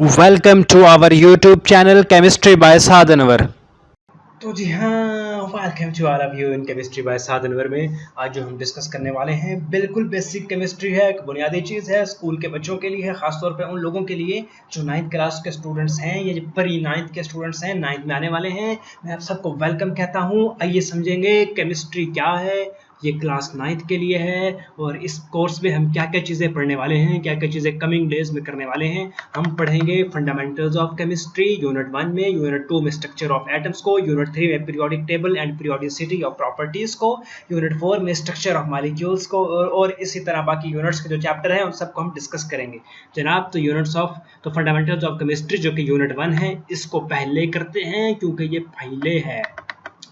Welcome to our YouTube channel Chemistry by Saad Anwar। तो जी हाँ, welcome to all of you in chemistry by Saad Anwar में आज जो हम डिस्कस करने वाले हैं बिल्कुल बेसिक केमिस्ट्री है, एक बुनियादी चीज़ है, स्कूल के बच्चों के लिए है, खासतौर पे उन लोगों के लिए जो 9th क्लास के स्टूडेंट्स हैं या जो प्री 9th के स्टूडेंट्स हैं, 9th में आने वाले हैं। मैं आप सबको वेलकम कहता हूँ। आइए समझेंगे केमिस्ट्री क्या है। ये क्लास 9th के लिए है और इस कोर्स में हम क्या क्या चीज़ें पढ़ने वाले हैं, क्या क्या चीज़ें कमिंग डेज में करने वाले हैं। हम पढ़ेंगे फंडामेंटल्स ऑफ केमिस्ट्री यूनिट 1 में, यूनिट 2 में स्ट्रक्चर ऑफ एटम्स को, यूनिट 3 में periodic table and periodicity of properties को, यूनिट 4 में स्ट्रक्चर ऑफ मॉलिक्यूल्स को और इसी तरह बाकी यूनिट्स के जो चैप्टर हैं उन सबको हम डिस्कस करेंगे जनाब। तो फंडामेंटल्स ऑफ केमिस्ट्री जो कि यूनिट 1 है, इसको पहले करते हैं क्योंकि ये पहले है।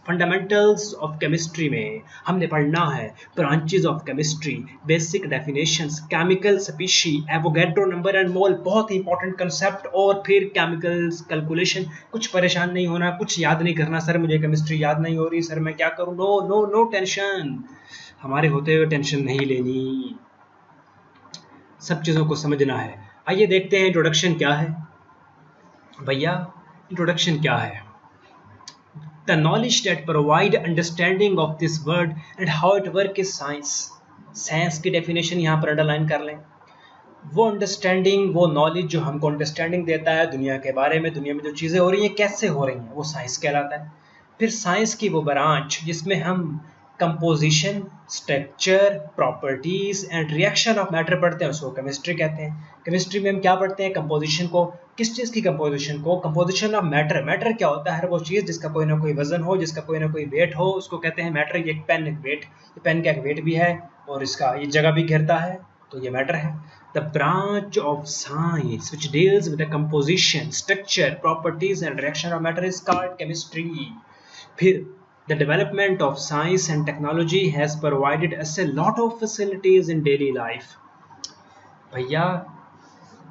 फंडामेंटल्स ऑफ केमिस्ट्री में हमने पढ़ना है branches of chemistry, basic definitions, chemical species, Avogadro number and मोल, बहुत ही इंपॉर्टेंट कंसेप्ट, और फिर केमिकल्स कैलकुलेशन। कुछ परेशान नहीं होना, कुछ याद नहीं करना, सर मुझे केमिस्ट्री याद नहीं हो रही, सर मैं क्या करूं। नो नो नो टेंशन, हमारे होते हुए टेंशन नहीं लेनी, सब चीज़ों को समझना है। आइए देखते हैं इंट्रोडक्शन क्या है। भैया इंट्रोडक्शन क्या है? The knowledge that provide understanding of this world and how it work is science। Science की डेफिनेशन यहाँ पर अंडरलाइन कर लें। वो अंडरस्टैंडिंग, वो नॉलेज जो हमको अंडरस्टैंडिंग देता है दुनिया के बारे में, दुनिया में जो चीज़ें हो रही हैं कैसे हो रही हैं, वो साइंस कहलाता है। फिर साइंस की वो ब्रांच जिसमें हम composition, structure, properties and reaction of matter पढ़ते हैं, उसको केमिस्ट्री कहते हैं। केमिस्ट्री में हम क्या पढ़ते हैं? कंपोजिशन को। किस चीज़ की कंपोजिशन को? Composition of matter. मैटर क्या होता है? हर वो चीज़ जिसका कोई ना कोई वजन हो, जिसका कोई ना कोई वेट हो, उसको कहते हैं मैटर। ये एक पेन, एक वेट, ये पेन का एक वेट भी है और इसका ये जगह भी घेरता है, तो ये मैटर है। The branch of science which deals with the composition, structure, properties and reaction of matter is called chemistry. फिर the development of science and technology has provided us a lot of facilities in daily life। भैया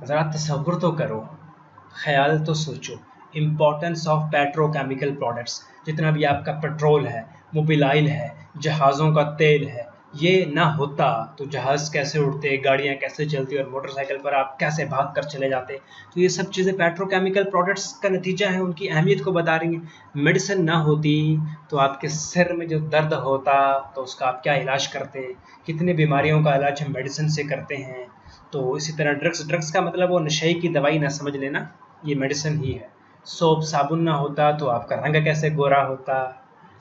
ज़रा तसव्वुर तो करो, ख्याल तो सोचो। Importance of petrochemical products, जितना भी आपका पेट्रोल है, मोबिलाइल है, जहाज़ों का तेल है, ये ना होता तो जहाज़ कैसे उड़ते, गाड़ियाँ कैसे चलती और मोटरसाइकिल पर आप कैसे भाग कर चले जाते। तो ये सब चीज़ें पेट्रोकेमिकल प्रोडक्ट्स का नतीजा है, उनकी अहमियत को बता रही हैं। मेडिसिन ना होती तो आपके सिर में जो दर्द होता तो उसका आप क्या इलाज करते, कितनी बीमारियों का इलाज हम मेडिसिन से करते हैं। तो इसी तरह ड्रग्स का मतलब वो नशे की दवाई ना समझ लेना, ये मेडिसिन ही है। सोप साबुन ना होता तो आपका रंग कैसे गोरा होता,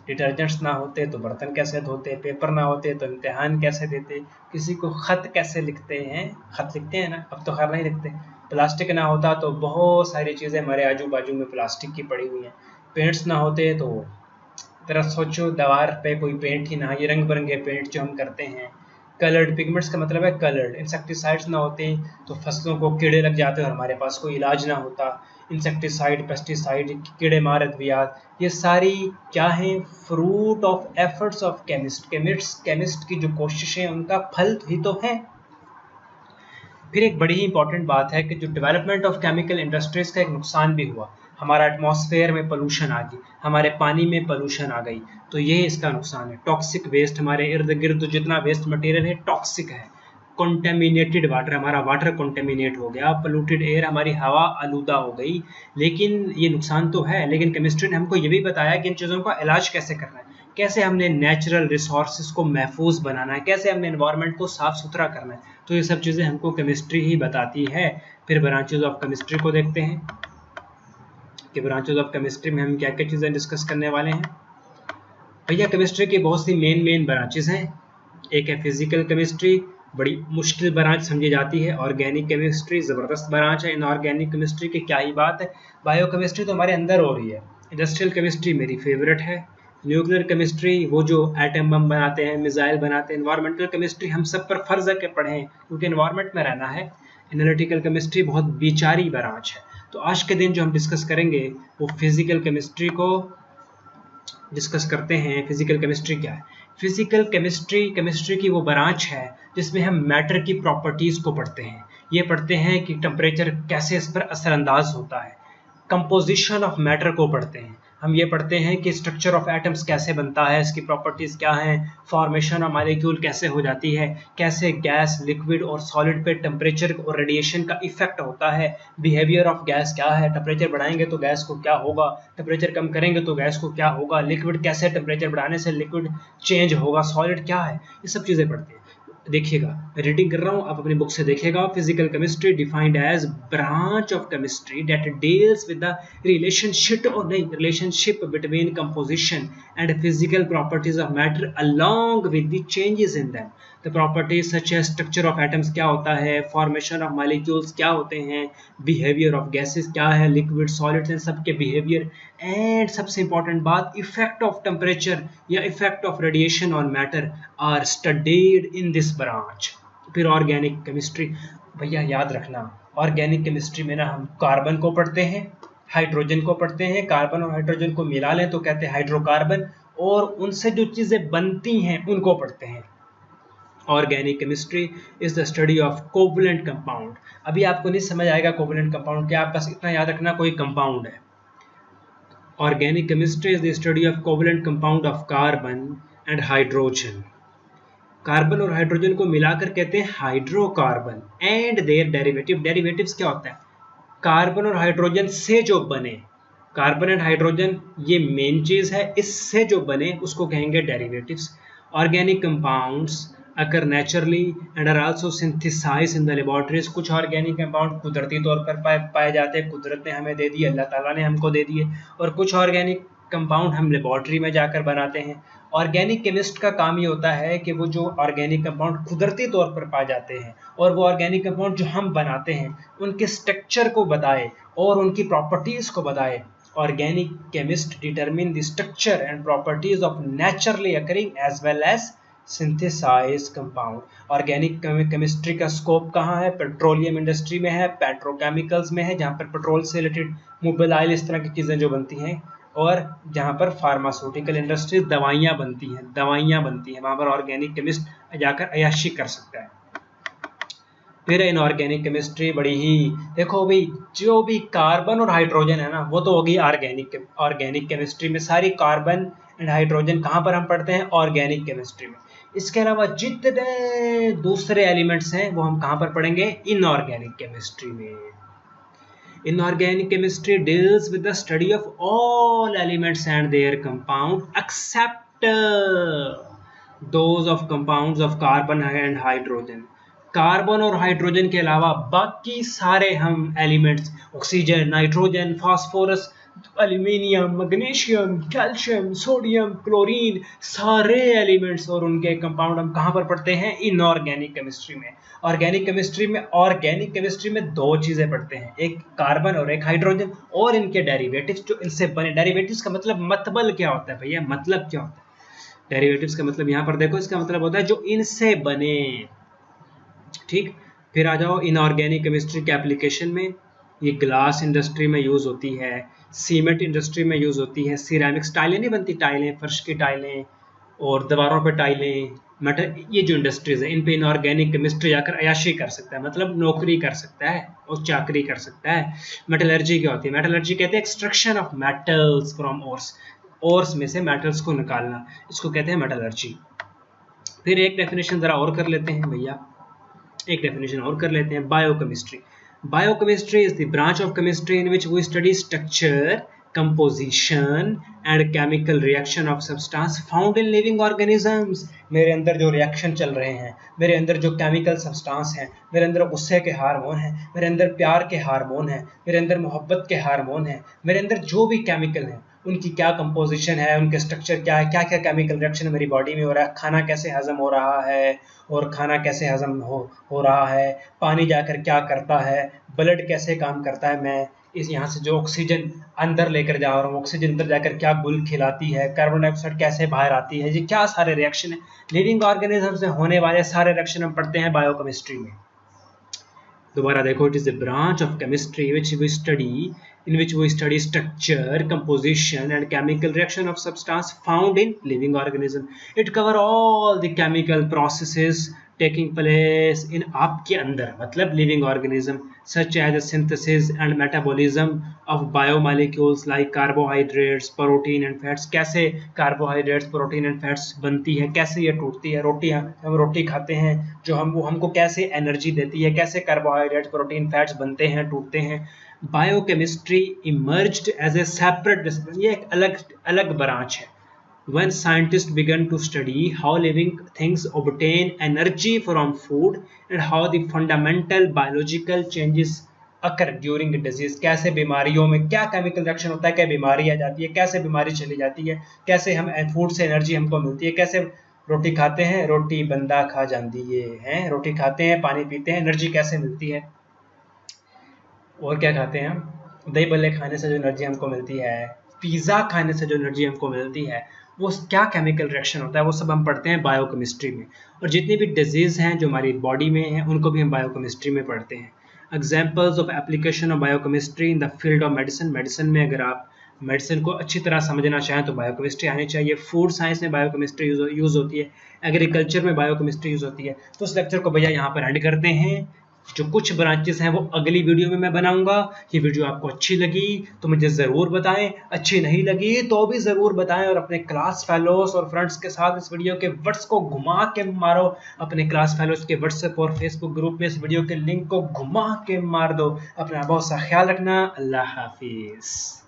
डिटर्जेंट्स ना होते तो बर्तन कैसे धोते, पेपर ना होते तो इम्तिहान कैसे देते, किसी को ख़त कैसे लिखते हैं, ख़त लिखते हैं ना, अब तो खैर नहीं लिखते। प्लास्टिक ना होता तो बहुत सारी चीज़ें हमारे आजू बाजू में प्लास्टिक की पड़ी हुई हैं। पेंट्स ना होते तो तरह सोचो, दीवार पे कोई पेंट ही ना, ये रंग बिरंगे पेंट जो हम करते हैं। कलर्ड पिगमेंट्स का मतलब है कलर्ड। इंसेक्टिसाइड्स ना होते तो फसलों को कीड़े लग जाते और हमारे पास कोई इलाज ना होता। इंसेक्टिसाइड, पेस्टिसाइड, कीड़े मार अद्वियात, ये सारी क्या हैं? Fruit of efforts of chemist की जो कोशिशें, उनका फल ही तो है। फिर एक बड़ी ही इंपॉर्टेंट बात है कि जो डेवलपमेंट ऑफ केमिकल इंडस्ट्रीज का एक नुकसान भी हुआ। हमारा एटमॉस्फेयर में पोल्यूशन आ गई, हमारे पानी में पोल्यूशन आ गई, तो ये इसका नुकसान है। टॉक्सिक वेस्ट, हमारे इर्द गिर्द जितना वेस्ट मटेरियल है टॉक्सिक है। कॉन्टेमिनेटेड वाटर, हमारा वाटर कॉन्टेमिनेट हो गया। पोल्यूटेड एयर, हमारी हवा आलूदा हो गई। लेकिन ये नुकसान तो है, लेकिन केमिस्ट्री ने हमको ये भी बताया कि इन चीज़ों का इलाज कैसे करना है, कैसे हमने नेचुरल रिसोर्सेज को महफूज बनाना है, कैसे हमने एनवायरनमेंट को साफ सुथरा करना है। तो ये सब चीज़ें हमको केमिस्ट्री ही बताती है। फिर ब्रांचेज ऑफ केमिस्ट्री को देखते हैं कि ब्रांचेज ऑफ केमिस्ट्री में हम क्या क्या चीज़ें डिस्कस करने वाले हैं। भैया केमिस्ट्री की बहुत सी मेन ब्रांचेज हैं। एक है फिजिकल केमिस्ट्री, बड़ी मुश्किल ब्रांच समझी जाती है। ऑर्गेनिक केमिस्ट्री ज़बरदस्त ब्रांच है। इनऑर्गेनिक केमिस्ट्री की क्या ही बात है। बायोकेमिस्ट्री तो हमारे अंदर हो रही है। इंडस्ट्रियल केमिस्ट्री मेरी फेवरेट है। न्यूक्लियर केमिस्ट्री, वो जो एटम बम बनाते हैं, मिसाइल बनाते हैं। एनवायरमेंटल केमिस्ट्री हम सब पर फर्ज है कि पढ़ें क्योंकि एनवायरमेंट में रहना है। एनालिटिकल केमिस्ट्री बहुत बेचारी ब्रांच है। तो आज के दिन जो हम डिस्कस करेंगे वो फिजिकल केमिस्ट्री को डिस्कस करते हैं। फिजिकल केमिस्ट्री क्या है? फिजिकल केमिस्ट्री की वो ब्रांच है जिसमें हम मैटर की प्रॉपर्टीज़ को पढ़ते हैं। ये पढ़ते हैं कि टेम्परेचर कैसे इस पर असरअंदाज होता है। कंपोजिशन ऑफ मैटर को पढ़ते हैं। हम ये पढ़ते हैं कि स्ट्रक्चर ऑफ एटम्स कैसे बनता है, इसकी प्रॉपर्टीज़ क्या हैं, फॉर्मेशन ऑफ मॉलिक्यूल कैसे हो जाती है, कैसे गैस, लिक्विड और सॉलिड पे टेम्परेचर और रेडिएशन का इफेक्ट होता है, बिहेवियर ऑफ गैस क्या है, टेम्परेचर बढ़ाएंगे तो गैस को क्या होगा, टेम्परेचर कम करेंगे तो गैस को क्या होगा, लिक्विड कैसे टेम्परेचर बढ़ाने से लिक्विड चेंज होगा, सॉलिड क्या है, ये सब चीज़ें पढ़ते हैं। देखिएगा, रीडिंग कर रहा हूँ, आप अपनी बुक से देखिएगा। Physical chemistry defined as branch of chemistry that deals with the relationship between composition and physical properties of matter along with the changes in them. The properties such as structure of atoms क्या होता है, formation of molecules क्या होते हैं, behaviour of gases क्या है, liquid solids इन सब के बिहेवियर, एंड सबसे इंपॉर्टेंट बात, इफेक्ट ऑफ टेम्परेचर या effect of radiation on matter are studied in this branch. फिर ऑर्गेनिक केमिस्ट्री, भैया याद रखना, ऑर्गेनिक केमिस्ट्री में ना हम कार्बन को पढ़ते हैं, हाइड्रोजन को पढ़ते हैं, कार्बन और हाइड्रोजन को मिला लें तो कहते हैं हाइड्रोकार्बन, और उनसे जो चीज़ें बनती हैं उनको पढ़ते हैं। Organic chemistry is the study of covalent compound. अभी आपको नहीं समझ आएगा कोवलेंट कंपाउंड क्या, आप बस इतना याद रखना कोई कंपाउंड है। Organic chemistry is the study of covalent compound of carbon and hydrogen. Carbon और हाइड्रोजन को मिलाकर कहते हैं hydrocarbon and their derivative. Derivatives क्या होता है, कार्बन और हाइड्रोजन से जो बने, कार्बन एंड हाइड्रोजन ये मेन चीज है, इससे जो बने उसको कहेंगे derivatives. Organic compounds occur naturally and are also synthesised in the laboratories. कुछ ऑर्गेनिक कंपाउंड कुदरती तौर पर पाए जाते हैं, कुदरत ने हमें दे दिए, अल्लाह ताला ने हमको दे दिए, और कुछ ऑर्गेनिक कंपाउंड हम लेबोरेटरी में जाकर बनाते हैं। ऑर्गेनिक केमिस्ट का काम ये होता है कि वो जो ऑर्गेनिक कंपाउंड कुदरती तौर पर पाए जाते हैं और वो ऑर्गेनिक कंपाउंड जो हम बनाते हैं उनके स्ट्रक्चर को बताए और उनकी प्रॉपर्टीज़ को बताए। Organic chemist determine the structure and properties of naturally occurring as well as synthesise compound. Organic chemistry का स्कोप कहाँ है, पेट्रोलियम इंडस्ट्री में है, पेट्रोकेमिकल्स में है, जहाँ पर पेट्रोल से रिलेटेड मोबाइल ऑयल इस तरह की चीज़ें जो बनती हैं, और जहाँ पर फार्मास्यूटिकल इंडस्ट्री दवाइयाँ बनती हैं, वहाँ पर ऑर्गेनिक केमिस्ट जाकर अय्याशी कर सकता है। फिर इनऑर्गेनिक केमिस्ट्री बड़ी ही, देखो भाई जो भी कार्बन और हाइड्रोजन है ना वो तो होगी ऑर्गेनिक केमिस्ट्री में, सारी कार्बन एंड हाइड्रोजन कहाँ पर हम पढ़ते हैं, ऑर्गेनिक केमिस्ट्री में। इसके अलावा जितने दूसरे एलिमेंट्स हैं वो हम कहाँ पर पढ़ेंगे, इनऑर्गेनिक केमिस्ट्री में। Inorganic chemistry deals with the study of all elements and their compound except those of compounds of carbon and hydrogen. Carbon और हाइड्रोजन के अलावा बाकी सारे हम elements, oxygen, nitrogen, phosphorus, aluminium, magnesium, calcium, sodium, chlorine, सारे elements और उनके compound हम कहाँ पर पढ़ते हैं, इनऑर्गेनिक केमिस्ट्री में। ऑर्गेनिक केमिस्ट्री में दो चीज़ें पढ़ते हैं, एक कार्बन और एक हाइड्रोजन, और इनके डेरिवेटिव्स जो इनसे बने। डेरिवेटिव्स का मतलब क्या होता है भैया, मतलब क्या होता है डेरिवेटिव्स का मतलब, यहाँ पर देखो इसका मतलब होता है जो इनसे बने, ठीक। फिर आ जाओ इनऑर्गेनिक केमिस्ट्री के एप्लीकेशन में, ये ग्लास इंडस्ट्री में यूज़ होती है, सीमेंट इंडस्ट्री में यूज़ होती है, सिरेमिक्स, टाइलें नहीं बनती, टाइलें, फर्श की टाइलें और दीवारों पे टाइलें, मेटल, ये जो इंडस्ट्रीज है इन पे इनऑर्गेनिक केमिस्ट्री जाकर अय्याशी कर सकता है, मतलब नौकरी कर सकता है और चाकरी कर सकता है। मेटलर्जी क्या होती है, मेटलर्जी कहते हैं extraction of metals from ores में से मेटल्स को निकालना, इसको कहते हैं मेटलर्जी। फिर एक डेफिनेशन ज़रा और कर लेते हैं भैया, biochemistry. Biochemistry is the branch of chemistry in which we study structure, composition and chemical reaction of substance found in living organisms। मेरे अंदर जो रिएक्शन चल रहे हैं, मेरे अंदर जो केमिकल सब्सटेंस हैं, मेरे अंदर गुस्से के हार्मोन हैं, मेरे अंदर प्यार के हार्मोन हैं, मेरे अंदर मोहब्बत के हार्मोन हैं, मेरे अंदर जो भी केमिकल हैं उनकी क्या कंपोजिशन है, उनके स्ट्रक्चर क्या है, क्या क्या केमिकल रिएक्शन मेरी बॉडी में हो रहा है, खाना कैसे हजम हो रहा है और खाना कैसे हजम हो रहा है, पानी जाकर क्या करता है, ब्लड कैसे काम करता है, मैं इस यहाँ से जो ऑक्सीजन अंदर लेकर जा रहा हूँ, ऑक्सीजन अंदर जाकर क्या गुल खिलाती है, कार्बन डाइऑक्साइड कैसे बाहर आती है, ये क्या सारे रिएक्शन है, लिविंग ऑर्गेनिज्म से होने वाले सारे रिएक्शन हम पढ़ते हैं बायोकेमिस्ट्री में। दोबारा देखो, it is a branch of chemistry in which we study structure, composition and chemical reaction of substance found in living organism. It cover all the chemical processes taking place in आपके अंदर, मतलब living organism such as synthesis and metabolism of biomolecules like carbohydrates, protein and fats. कैसे carbohydrates, protein and fats बनती है, कैसे ये टूटती है। रोटी, हम रोटी खाते हैं, जो वो हमको कैसे एनर्जी देती है, कैसे कार्बोहाइड्रेट्स, प्रोटीन, फैट्स बनते हैं, टूटते हैं। Biochemistry emerged as a separate discipline, ये एक अलग अलग ब्रांच है। When scientists began to study how living things obtain energy from food and how the fundamental biological changes occur during disease, कैसे बीमारियों में क्या केमिकल रिएक्शन होता है, क्या बीमारी आ जाती है, कैसे बीमारी चली जाती है, कैसे हम फूड से एनर्जी हमको मिलती है, कैसे रोटी खाते हैं, रोटी बंदा खा जाती है, रोटी खाते हैं, पानी पीते हैं, एनर्जी कैसे मिलती है। और क्या खाते हैं हम, दही भल्ले खाने से जो एनर्जी हमको मिलती है, पिज़्ज़ा खाने से जो एनर्जी हमको मिलती है, वो क्या केमिकल रिएक्शन होता है, वो सब हम पढ़ते हैं बायोकेमिस्ट्री में। और जितनी भी डिजीज़ हैं जो हमारी बॉडी में हैं, उनको भी हम बायोकेमिस्ट्री में पढ़ते हैं। Examples of application of biochemistry in the field of medicine, medicine में अगर आप मेडिसिन को अच्छी तरह समझना चाहें तो बायोकेमिस्ट्री आनी चाहिए। फूड साइंस में बायोकेमिस्ट्री यूज़ होती है, एग्रीकल्चर में बायोकेमिस्ट्री यूज़ होती है। तो इस लेक्चर को भैया यहाँ पर एंड करते हैं। जो कुछ ब्रांचेस हैं वो अगली वीडियो में मैं बनाऊंगा। ये वीडियो आपको अच्छी लगी तो मुझे ज़रूर बताएं, अच्छी नहीं लगी तो भी ज़रूर बताएं, और अपने क्लास फेलोस और फ्रेंड्स के साथ इस वीडियो के वर्ड्स को घुमा के मारो। अपने क्लास फेलोस के व्हाट्सएप और फेसबुक ग्रुप में इस वीडियो के लिंक को घुमा के मार दो। अपना बहुत सा ख्याल रखना। अल्लाह हाफिज़।